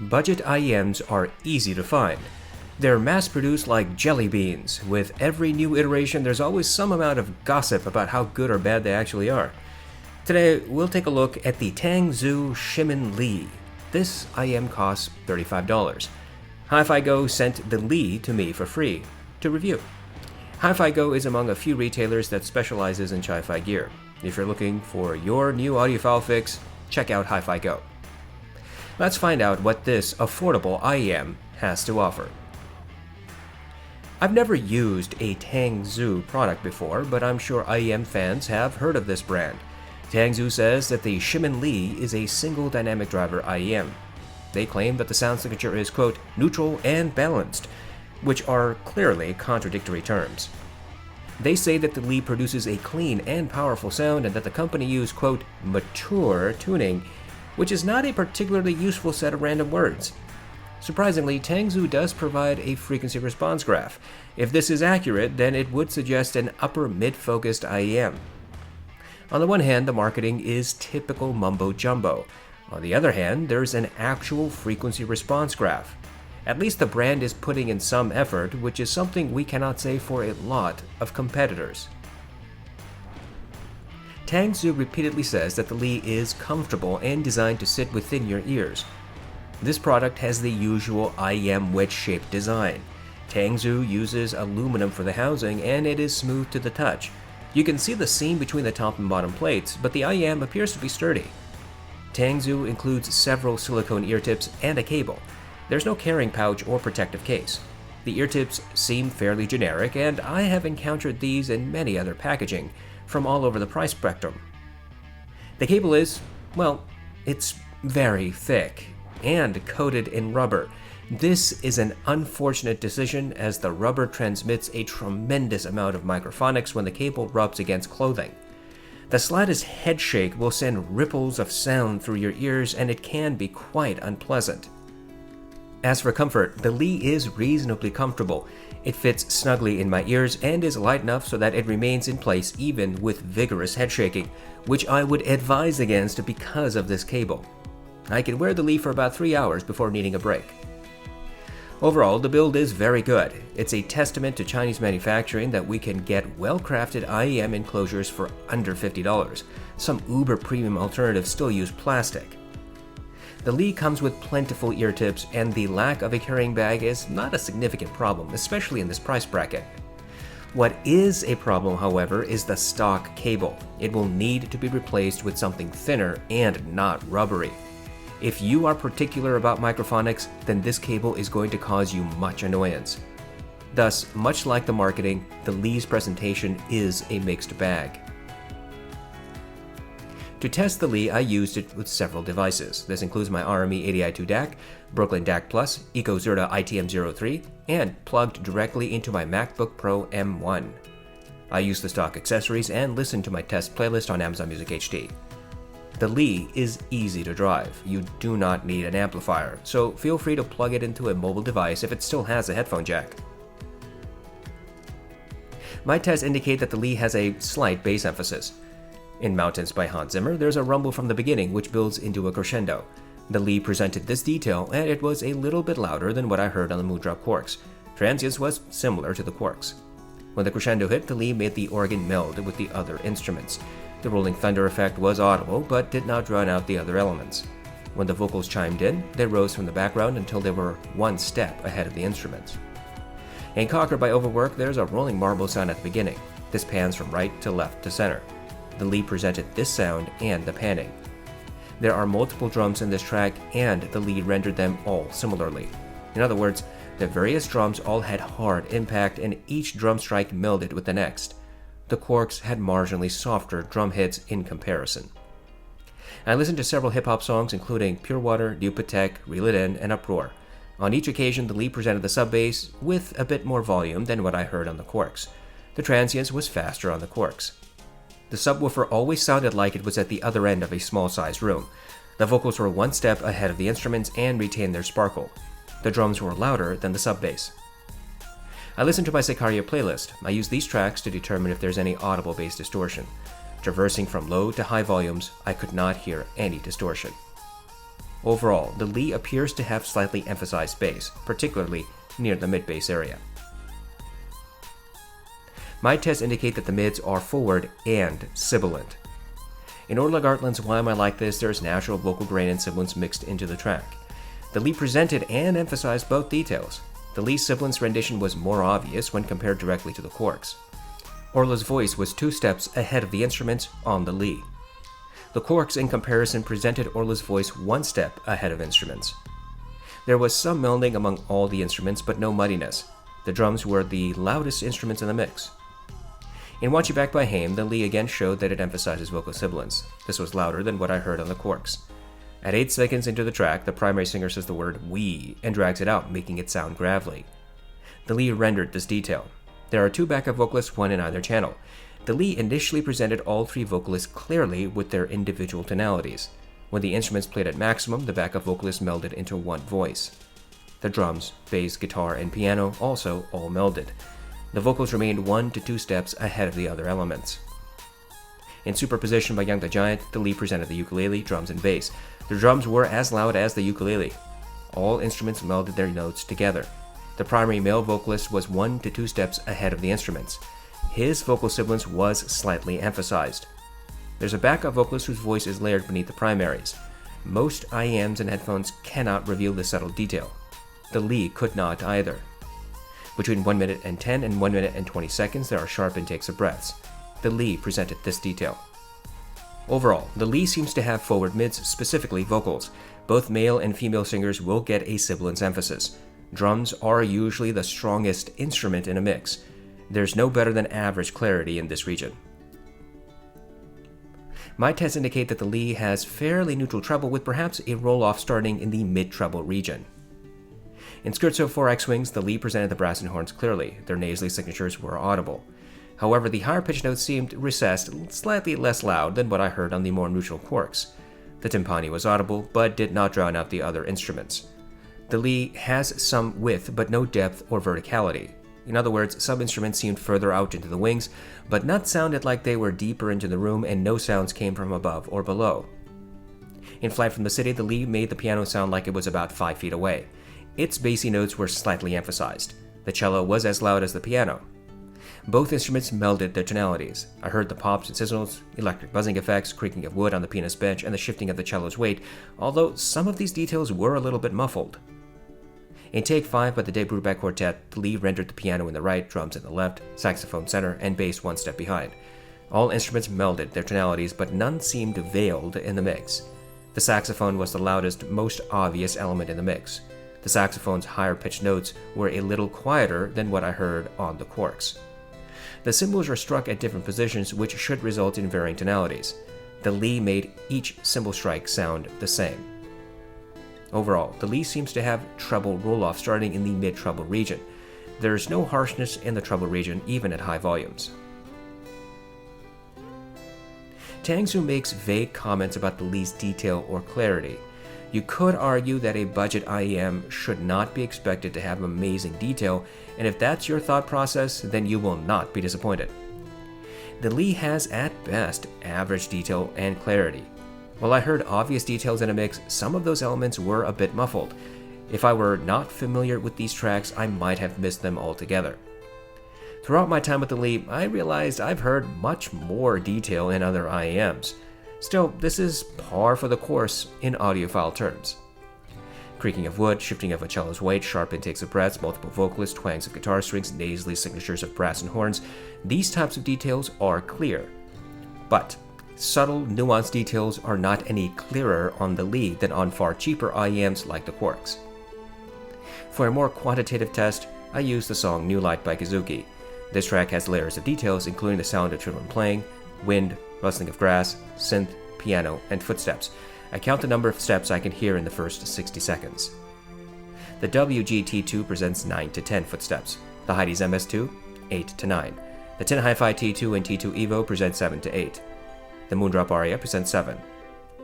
budget IEMs are easy to find. They're mass-produced like jelly beans. With every new iteration, there's always some amount of gossip about how good or bad they actually are. Today, we'll take a look at the Tangzu Shimin Li. This IEM costs $35. Hi-Fi Go sent the Li to me for free to review. Hi-Fi Go is among a few retailers that specializes in hi-fi gear. If you're looking for your new audiophile fix, check out Hi-Fi Go. Let's find out what this affordable IEM has to offer. I've never used a Tangzu product before, but I'm sure IEM fans have heard of this brand. Tangzu says that the Shimin Li is a single dynamic driver IEM. They claim that the sound signature is, quote, neutral and balanced, which are clearly contradictory terms. They say that the Li produces a clean and powerful sound and that the company used, quote, mature tuning, which is not a particularly useful set of random words. Surprisingly, Tangzu does provide a frequency response graph. If this is accurate, then it would suggest an upper mid-focused IEM. On the one hand, the marketing is typical mumbo-jumbo. On the other hand, there's an actual frequency response graph. At least the brand is putting in some effort, which is something we cannot say for a lot of competitors. Tangzu repeatedly says that the Li is comfortable and designed to sit within your ears. This product has the usual IEM wedge-shaped design. Tangzu uses aluminum for the housing and it is smooth to the touch. You can see the seam between the top and bottom plates, but the IEM appears to be sturdy. Tangzu includes several silicone ear tips and a cable. There's no carrying pouch or protective case. The ear tips seem fairly generic, and I have encountered these in many other packaging from all over the price spectrum. The cable is, well, it's very thick and coated in rubber. This is an unfortunate decision as the rubber transmits a tremendous amount of microphonics when the cable rubs against clothing. The slightest head shake will send ripples of sound through your ears, and it can be quite unpleasant. As for comfort, the Li is reasonably comfortable. It fits snugly in my ears and is light enough so that it remains in place even with vigorous head shaking, which I would advise against because of this cable. I can wear the Li for about 3 hours before needing a break. Overall, the build is very good. It's a testament to Chinese manufacturing that we can get well-crafted IEM enclosures for under $50. Some uber premium alternatives still use plastic. The Li comes with plentiful ear tips, and the lack of a carrying bag is not a significant problem, especially in this price bracket. What is a problem, however, is the stock cable. It will need to be replaced with something thinner and not rubbery. If you are particular about microphonics, then this cable is going to cause you much annoyance. Thus, much like the marketing, the Li's presentation is a mixed bag. To test the Li, I used it with several devices. This includes my RME 80i2 DAC, Brooklyn DAC Plus, EcoZerta ITM03, and plugged directly into my MacBook Pro M1. I used the stock accessories and listened to my test playlist on Amazon Music HD. The Li is easy to drive. You do not need an amplifier, so feel free to plug it into a mobile device if it still has a headphone jack. My tests indicate that the Li has a slight bass emphasis. In Mountains by Hans Zimmer, there's a rumble from the beginning which builds into a crescendo. The Li presented this detail, and it was a little bit louder than what I heard on the Moondrop Quarks. Transients was similar to the Quarks. When the crescendo hit, the Li made the organ meld with the other instruments. The rolling thunder effect was audible, but did not drown out the other elements. When the vocals chimed in, they rose from the background until they were one step ahead of the instruments. In Cocker by Overwork, there's a rolling marble sound at the beginning. This pans from right to left to center. The Li presented this sound and the panning. There are multiple drums in this track, and the Li rendered them all similarly. In other words, the various drums all had hard impact, and each drum strike melded with the next. The Quarks had marginally softer drum hits in comparison. I listened to several hip-hop songs including Pure Water, New Patek, Reel It In, and Uproar. On each occasion, the Li presented the sub-bass with a bit more volume than what I heard on the Quarks. The transients was faster on the Quarks. The subwoofer always sounded like it was at the other end of a small-sized room. The vocals were one step ahead of the instruments and retained their sparkle. The drums were louder than the sub-bass. I listened to my Sicario playlist. I use these tracks to determine if there's any audible bass distortion. Traversing from low to high volumes, I could not hear any distortion. Overall, the Li appears to have slightly emphasized bass, particularly near the mid-bass area. My tests indicate that the mids are forward and sibilant. In order like Artland's Why Am I Like This, there is natural vocal grain and sibilance mixed into the track. The Li presented and emphasized both details. The Li's sibilance rendition was more obvious when compared directly to the Quark's. Orla's voice was 2 steps ahead of the instruments on the Li. The Quark's, in comparison, presented Orla's voice 1 step ahead of instruments. There was some melding among all the instruments, but no muddiness. The drums were the loudest instruments in the mix. In Watch You Back by Haim, the Li again showed that it emphasizes vocal sibilance. This was louder than what I heard on the Quark's. At 8 seconds into the track, the primary singer says the word "we" and drags it out, making it sound gravelly. The Li rendered this detail. There are 2 backup vocalists, 1 in either channel. The Li initially presented all 3 vocalists clearly with their individual tonalities. When the instruments played at maximum, the backup vocalists melded into 1 voice. The drums, bass, guitar, and piano also all melded. The vocals remained 1 to 2 steps ahead of the other elements. In Superposition by Young the Giant, the Li presented the ukulele, drums, and bass. The drums were as loud as the ukulele. All instruments melded their notes together. The primary male vocalist was 1 to 2 steps ahead of the instruments. His vocal sibilance was slightly emphasized. There's a backup vocalist whose voice is layered beneath the primaries. Most IEMs and headphones cannot reveal this subtle detail. The Li could not either. Between 1 minute and 10 and 1 minute and 20 seconds, there are sharp intakes of breaths. The Li presented this detail. Overall, the Li seems to have forward mids, specifically vocals. Both male and female singers will get a sibilance emphasis. Drums are usually the strongest instrument in a mix. There's no better than average clarity in this region. My tests indicate that the Li has fairly neutral treble with perhaps a roll-off starting in the mid-treble region. In Scherzo for X-Wings, the Li presented the brass and horns clearly. Their nasally signatures were audible. However, the higher pitch notes seemed recessed, slightly less loud than what I heard on the more neutral Quarks. The timpani was audible, but did not drown out the other instruments. The Li has some width, but no depth or verticality. In other words, some instruments seemed further out into the wings, but not sounded like they were deeper into the room, and no sounds came from above or below. In Flight from the City, the Li made the piano sound like it was about 5 feet away. Its bassy notes were slightly emphasized. The cello was as loud as the piano. Both instruments melded their tonalities. I heard the pops and sizzles, electric buzzing effects, creaking of wood on the pianist's bench, and the shifting of the cello's weight, although some of these details were a little bit muffled. In Take 5 by the Dave Brubeck Quartet, the Li rendered the piano in the right, drums in the left, saxophone center, and bass 1 step behind. All instruments melded their tonalities, but none seemed veiled in the mix. The saxophone was the loudest, most obvious element in the mix. The saxophone's higher-pitched notes were a little quieter than what I heard on the Quarks. The cymbals are struck at different positions, which should result in varying tonalities. The Li made each cymbal strike sound the same. Overall, the Li seems to have treble roll-off starting in the mid-treble region. There's no harshness in the treble region, even at high volumes. Tangzu makes vague comments about the Li's detail or clarity. You could argue that a budget IEM should not be expected to have amazing detail, and if that's your thought process, then you will not be disappointed. The Li has, at best, average detail and clarity. While I heard obvious details in a mix, some of those elements were a bit muffled. If I were not familiar with these tracks, I might have missed them altogether. Throughout my time with the Li, I realized I've heard much more detail in other IEMs. Still, this is par for the course in audiophile terms. Creaking of wood, shifting of a cello's weight, sharp intakes of breaths, multiple vocalists, twangs of guitar strings, nasally signatures of brass and horns, these types of details are clear. But subtle, nuanced details are not any clearer on the Li than on far cheaper IEMs like the Quarks. For a more quantitative test, I used the song New Light by Kazuki. This track has layers of details, including the sound of children playing, wind, rustling of grass, synth, piano, and footsteps. I count the number of steps I can hear in the first 60 seconds. The WG-T2 presents 9 to 10 footsteps. The Heidi's MS2, 8 to 9. The Tin Hi-Fi T2 and T2 Evo present 7 to 8. The Moondrop Aria presents 7.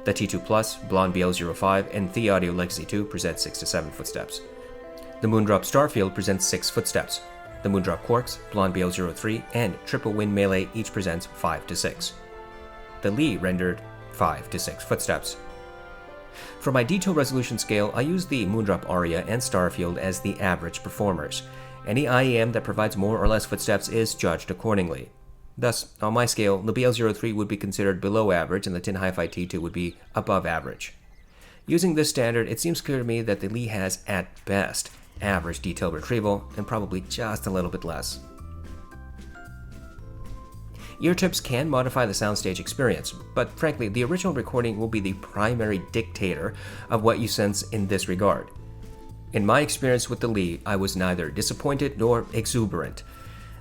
The T2 Plus, Blonde BL05, and The Audio Legacy 2 present 6 to 7 footsteps. The Moondrop Starfield presents 6 footsteps. The Moondrop Quarks, Blonde BL03, and Triple Wind Melee each presents 5 to 6. The Li rendered 5 to 6 footsteps. For my detail resolution scale, I use the Moondrop Aria and Starfield as the average performers. Any IEM that provides more or less footsteps is judged accordingly. Thus, on my scale, the BL03 would be considered below average and the Tin Hi-Fi T2 would be above average. Using this standard, it seems clear to me that the Lee has, at best, average detail retrieval and probably just a little bit less. Ear tips can modify the soundstage experience, but frankly, the original recording will be the primary dictator of what you sense in this regard. In my experience with the Lee, I was neither disappointed nor exuberant.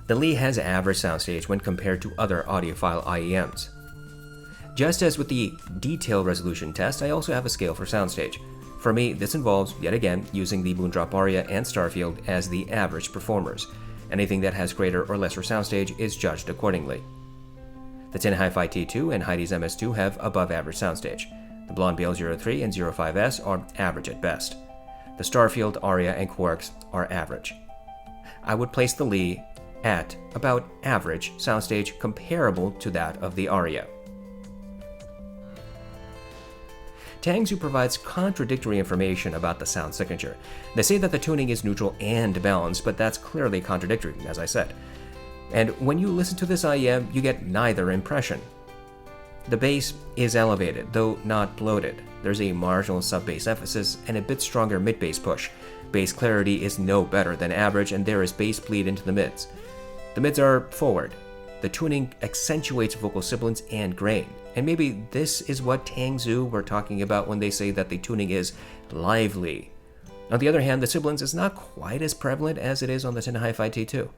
The Lee has average soundstage when compared to other audiophile IEMs. Just as with the detail resolution test, I also have a scale for soundstage. For me, this involves, yet again, using the Moondrop Aria and Starfield as the average performers. Anything that has greater or lesser soundstage is judged accordingly. The Tin Hi-Fi T2 and Heidi's MS2 have above average soundstage. The Blonde BL03 and 05S are average at best. The Starfield, Aria, and Quarks are average. I would place the Lee at about average soundstage comparable to that of the Aria. Tangzu provides contradictory information about the sound signature. They say that the tuning is neutral and balanced, but that's clearly contradictory, as I said. And when you listen to this IEM, you get neither impression. The bass is elevated, though not bloated. There's a marginal sub-bass emphasis and a bit stronger mid-bass push. Bass clarity is no better than average, and there is bass bleed into the mids. The mids are forward. The tuning accentuates vocal sibilance and grain. And maybe this is what Tangzu were talking about when they say that the tuning is lively. On the other hand, the sibilance is not quite as prevalent as it is on the Tin Hi-Fi T2.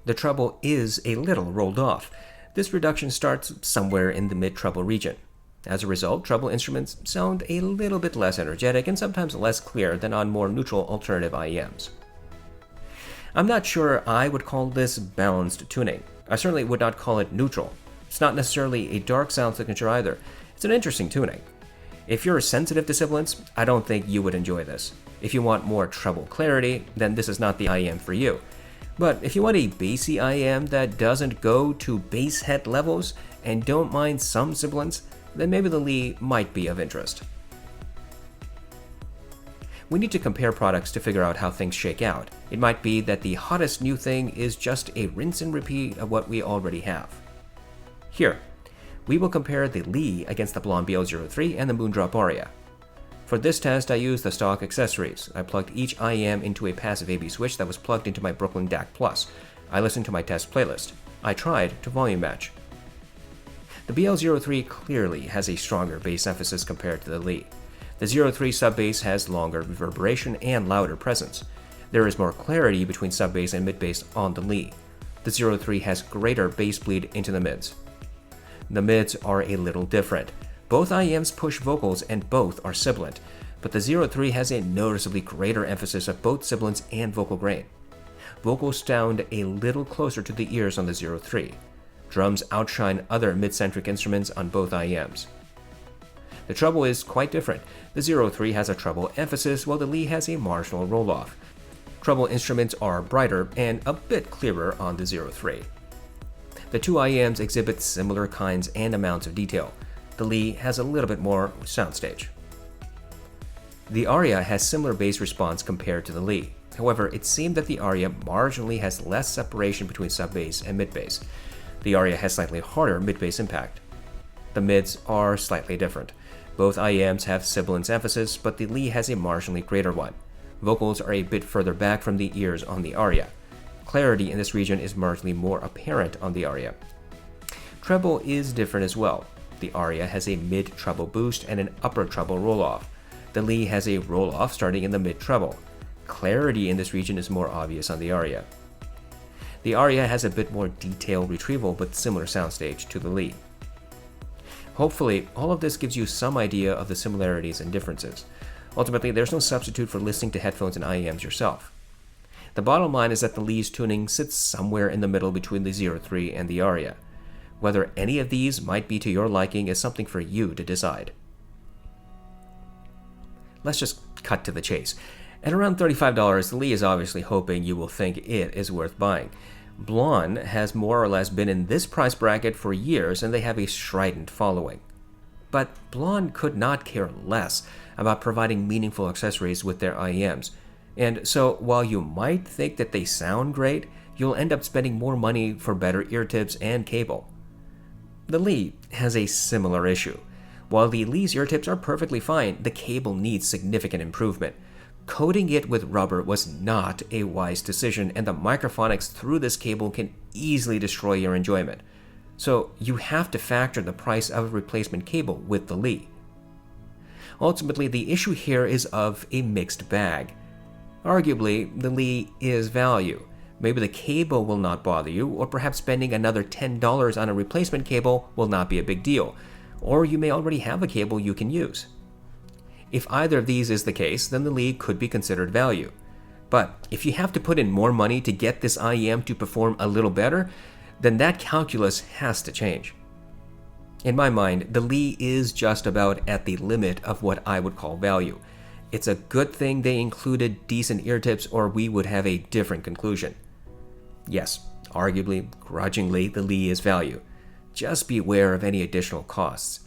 The treble is a little rolled off. This reduction starts somewhere in the mid-treble region. As a result, treble instruments sound a little bit less energetic and sometimes less clear than on more neutral alternative IEMs. I'm not sure I would call this balanced tuning. I certainly would not call it neutral. It's not necessarily a dark sound signature either. It's an interesting tuning. If you're sensitive to sibilance, I don't think you would enjoy this. If you want more treble clarity, then this is not the IEM for you. But if you want a bassy IEM that doesn't go to bass head levels and don't mind some sibilance, then maybe the Lee might be of interest. We need to compare products to figure out how things shake out. It might be that the hottest new thing is just a rinse and repeat of what we already have. Here, we will compare the Lee against the Blonde BL03 and the Moondrop Aria. For this test, I used the stock accessories. I plugged each IEM into a passive AB switch that was plugged into my Brooklyn DAC Plus. I listened to my test playlist. I tried to volume match. The BL03 clearly has a stronger bass emphasis compared to the Lee. The 03 sub-bass has longer reverberation and louder presence. There is more clarity between sub-bass and mid-bass on the Lee. The 03 has greater bass bleed into the mids. The mids are a little different. Both IEMs push vocals and both are sibilant, but the 03 has a noticeably greater emphasis of both sibilance and vocal grain. Vocals sound a little closer to the ears on the 03. Drums outshine other mid-centric instruments on both IEMs. The treble is quite different. The 03 has a treble emphasis, while the Lee has a marginal roll-off. Treble instruments are brighter and a bit clearer on the 03. The two IEMs exhibit similar kinds and amounts of detail. The Lee has a little bit more soundstage. The Aria has similar bass response compared to the Lee. However, it seemed that the Aria marginally has less separation between sub-bass and mid-bass. The Aria has slightly harder mid-bass impact. The mids are slightly different. Both IEMs have sibilance emphasis, but the Lee has a marginally greater one. Vocals are a bit further back from the ears on the Aria. Clarity in this region is marginally more apparent on the Aria. Treble is different as well. The Aria has a mid-treble boost and an upper treble roll-off. The Lee has a roll-off starting in the mid-treble. Clarity in this region is more obvious on the Aria. The Aria has a bit more detailed retrieval but similar soundstage to the Lee. Hopefully, all of this gives you some idea of the similarities and differences. Ultimately, there's no substitute for listening to headphones and IEMs yourself. The bottom line is that the Lee's tuning sits somewhere in the middle between the 03 and the Aria. Whether any of these might be to your liking is something for you to decide. Let's just cut to the chase. At around $35, the Lee is obviously hoping you will think it is worth buying. Blonde has more or less been in this price bracket for years, and they have a strident following. but Blonde could not care less about providing meaningful accessories with their IEMs. And so, while you might think that they sound great, you'll end up spending more money for better ear tips and cable. The Lee has a similar issue. While the Lee's ear tips are perfectly fine, the cable needs significant improvement. Coating it with rubber was not a wise decision, and the microphonics through this cable can easily destroy your enjoyment. So you have to factor the price of a replacement cable with the Lee. Ultimately, the issue here is of a mixed bag. Arguably, the Lee is value. Maybe the cable will not bother you, or perhaps spending another $10 on a replacement cable will not be a big deal, or you may already have a cable you can use. If either of these is the case, then the Lee could be considered value. But if you have to put in more money to get this IEM to perform a little better, then that calculus has to change. In my mind, the Lee is just about at the limit of what I would call value. It's a good thing they included decent ear tips, or we would have a different conclusion. Yes, arguably, grudgingly, the Lee is value. Just beware of any additional costs.